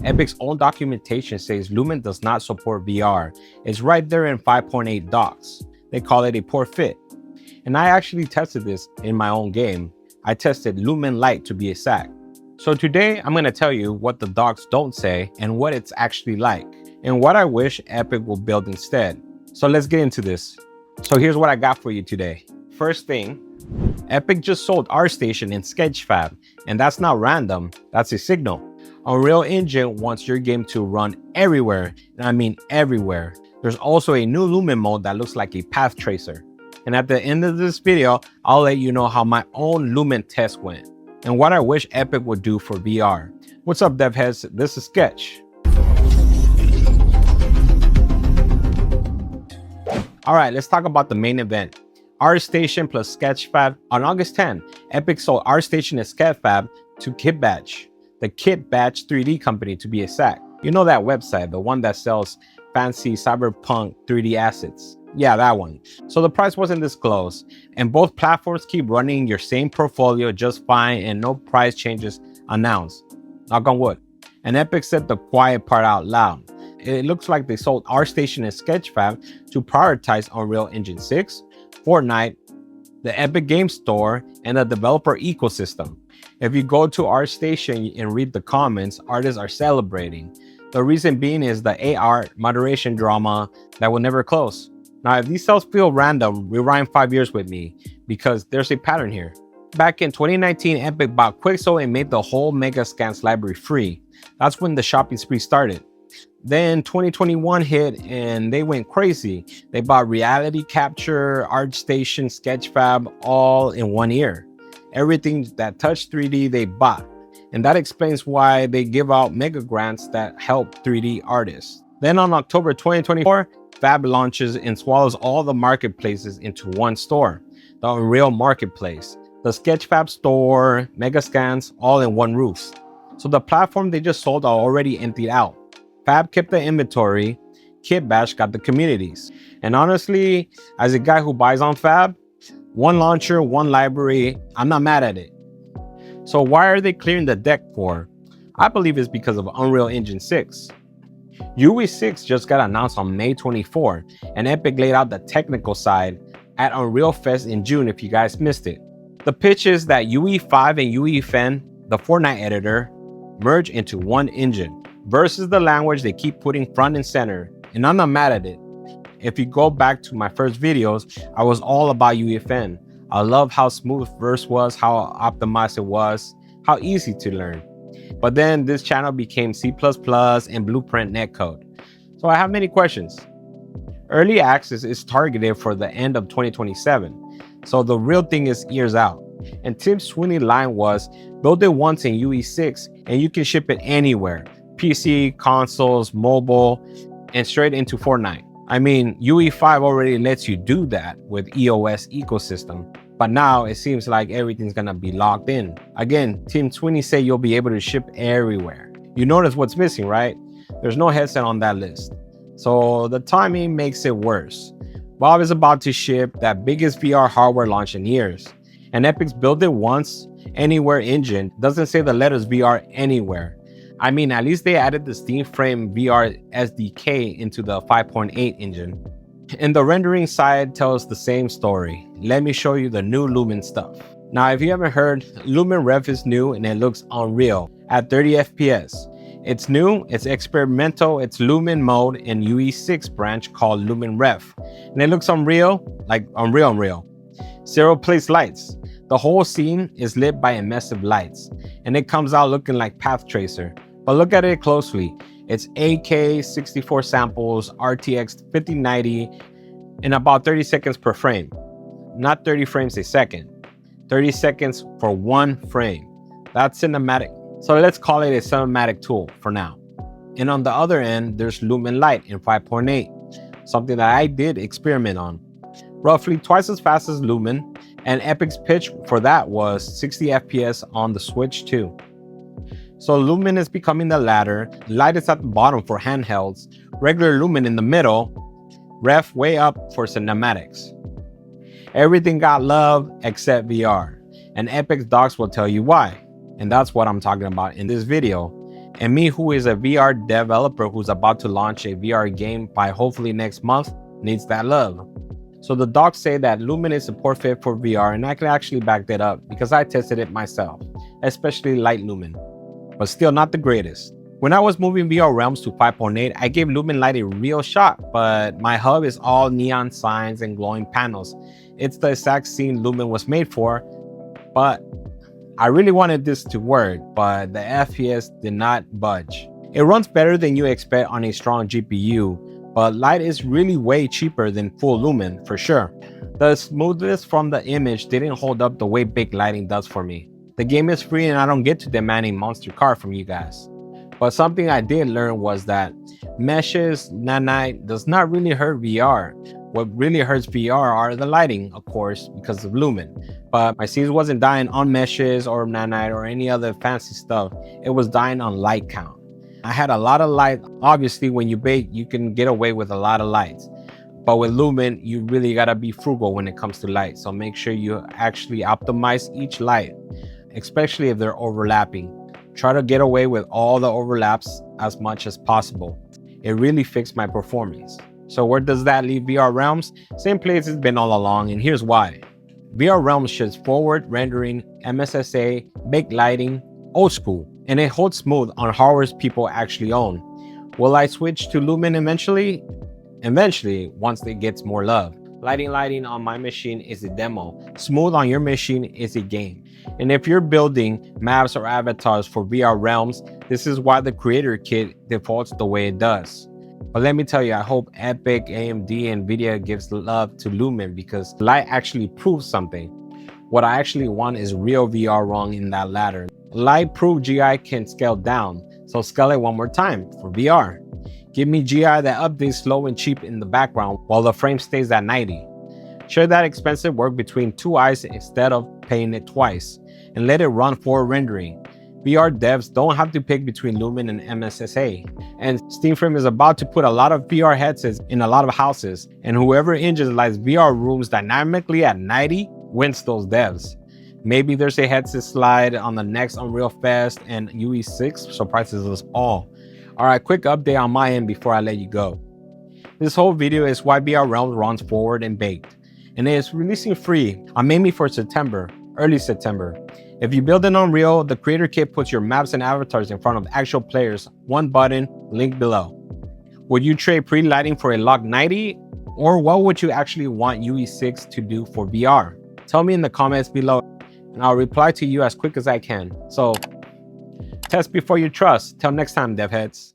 Epic's own documentation says Lumen does not support VR. It's right there in 5.8 docs. They call it a poor fit. And I actually tested this in my own game. I tested Lumen Lite to be exact. So today I'm going to tell you what the docs don't say and what it's actually like, and what I wish Epic will build instead. So let's get into this. So here's what I got for you today. First thing, Epic just sold ArtStation and Sketchfab, and that's not random, that's a signal. Unreal Engine wants your game to run everywhere, and I mean everywhere. There's also a new Lumen mode that looks like a path tracer. And at the end of this video, I'll let you know how my own Lumen test went and what I wish Epic would do for VR. What's up, dev heads? This is Sketch. All right, let's talk about the main event. ArtStation plus Sketchfab. On August 10, Epic sold ArtStation and Sketchfab to KitBash, the KitBash 3D company to be exact. You know that website, the one that sells fancy cyberpunk 3D assets. Yeah, that one. So the price wasn't disclosed, and both platforms keep running your same portfolio just fine and no price changes announced. Knock on wood. And Epic said the quiet part out loud. It looks like they sold ArtStation and Sketchfab to prioritize Unreal Engine 6, Fortnite, the Epic Game Store, and the developer ecosystem. If you go to ArtStation and read the comments, artists are celebrating. The reason being is the AR moderation drama that will never close. Now, if these sales feel random, rewind 5 years with me, because there's a pattern here. Back in 2019, Epic bought Quixel and made the whole Megascans library free. That's when the shopping spree started. Then 2021 hit and they went crazy. They bought Reality Capture, ArtStation, Sketchfab all in 1 year. Everything that touched 3D they bought. And that explains why they give out mega grants that help 3D artists. Then on October 2024, Fab launches and swallows all the marketplaces into one store, the Unreal Marketplace, the Sketchfab store, Megascans, all in one roof. So the platform they just sold are already emptied out. Fab kept the inventory, KitBash got the communities. And honestly, as a guy who buys on Fab, one launcher, one library, I'm not mad at it. So why are they clearing the deck for? I believe it's because of Unreal Engine 6. UE6 just got announced on May 24, and Epic laid out the technical side at Unreal Fest in June if you guys missed it. The pitch is that UE5 and UEFN, the Fortnite editor, merge into one engine versus the language they keep putting front and center, and I'm not mad at it. If you go back to my first videos, I was all about UEFN. I love how smooth verse was, how optimized it was, how easy to learn. But then this channel became C++ and Blueprint netcode. So I have many questions. Early access is targeted for the end of 2027. So the real thing is years out. And Tim Sweeney's line was, build it once in UE6 and you can ship it anywhere. PC, consoles, mobile, and straight into Fortnite. I mean, UE5 already lets you do that with EOS ecosystem. But now it seems like everything's gonna be locked in. Again, Tim Sweeney said you'll be able to ship everywhere. You notice what's missing, right? There's no headset on that list. So the timing makes it worse. Valve is about to ship that biggest VR hardware launch in years. And Epic's build it once, anywhere engine doesn't say the letters VR anywhere. I mean, at least they added the Steam Frame VR SDK into the 5.8 engine. And the rendering side tells the same story. Let me show you the new Lumen stuff. Now, if you haven't heard, LumenRef is new and it looks unreal at 30 FPS. It's new, it's experimental, it's Lumen mode in UE6 branch called LumenRef. And it looks unreal, like unreal. Zero place lights. The whole scene is lit by emissive lights. And it comes out looking like Path Tracer. But look at it closely. It's 8K 64 samples, RTX 5090, in about 30 seconds per frame. Not 30 frames a second. 30 seconds for one frame. That's cinematic. So let's call it a cinematic tool for now. And on the other end, there's Lumen Lite in 5.8, something that I did experiment on. Roughly twice as fast as Lumen, and Epic's pitch for that was 60 FPS on the Switch 2. So Lumen is becoming the latter, Lite is at the bottom for handhelds, regular Lumen in the middle, Ref way up for cinematics. Everything got love except VR, and Epic's docs will tell you why. And that's what I'm talking about in this video. And me, who is a VR developer who's about to launch a VR game by hopefully next month, needs that love. So the docs say that Lumen is a poor fit for VR, and I can actually back that up because I tested it myself, especially Light Lumen, but still not the greatest. When I was moving VR Realms to 5.8, I gave Lumen Lite a real shot, but my hub is all neon signs and glowing panels. It's the exact scene Lumen was made for, but I really wanted this to work, but the FPS did not budge. It runs better than you expect on a strong GPU, but Lite is really way cheaper than full Lumen for sure. The smoothness from the image didn't hold up the way big lighting does for me. The game is free and I don't get to demand a monster car from you guys. But something I did learn was that meshes, Nanite does not really hurt VR. What really hurts VR are the lighting, of course, because of Lumen. But my scenes wasn't dying on meshes or Nanite or any other fancy stuff. It was dying on light count. I had a lot of light. Obviously, when you bake, you can get away with a lot of lights. But with Lumen, you really gotta be frugal when it comes to light. So make sure you actually optimize each light, especially if they're overlapping. Try to get away with all the overlaps as much as possible. It really fixed my performance. So where does that leave VR Realms? Same place it's been all along, and here's why. VR Realms shows forward rendering, MSSA, baked lighting, old school, and it holds smooth on hardware people actually own. Will I switch to Lumen eventually? Eventually, once it gets more love. Lighting on my machine is a demo. Smooth on your machine is a game. And if you're building maps or avatars for VR Realms, this is why the creator kit defaults the way it does. But let me tell you, I hope Epic, AMD, and Nvidia gives love to Lumen because Lite actually proves something. What I actually want is real VR wrong in that ladder. Lite proved GI can scale down, so scale it one more time for VR. Give me GI that updates slow and cheap in the background while the frame stays at 90. Share that expensive work between two eyes instead of paying it twice, and let it run for rendering. VR devs don't have to pick between Lumen and MSSA. And Steamframe is about to put a lot of VR headsets in a lot of houses, and whoever engines lights VR rooms dynamically at 90 wins those devs. Maybe there's a headset slide on the next Unreal Fest, and UE6 surprises us all. Alright, quick update on my end before I let you go. This whole video is why VR Realms runs forward and baked, and it is releasing free on mainly for September, early September. If you build an Unreal, the creator kit puts your maps and avatars in front of actual players. One button, link below. Would you trade pre-lighting for a locked 90? Or what would you actually want UE6 to do for VR? Tell me in the comments below, and I'll reply to you as quick as I can. So, test before you trust. Till next time, dev heads.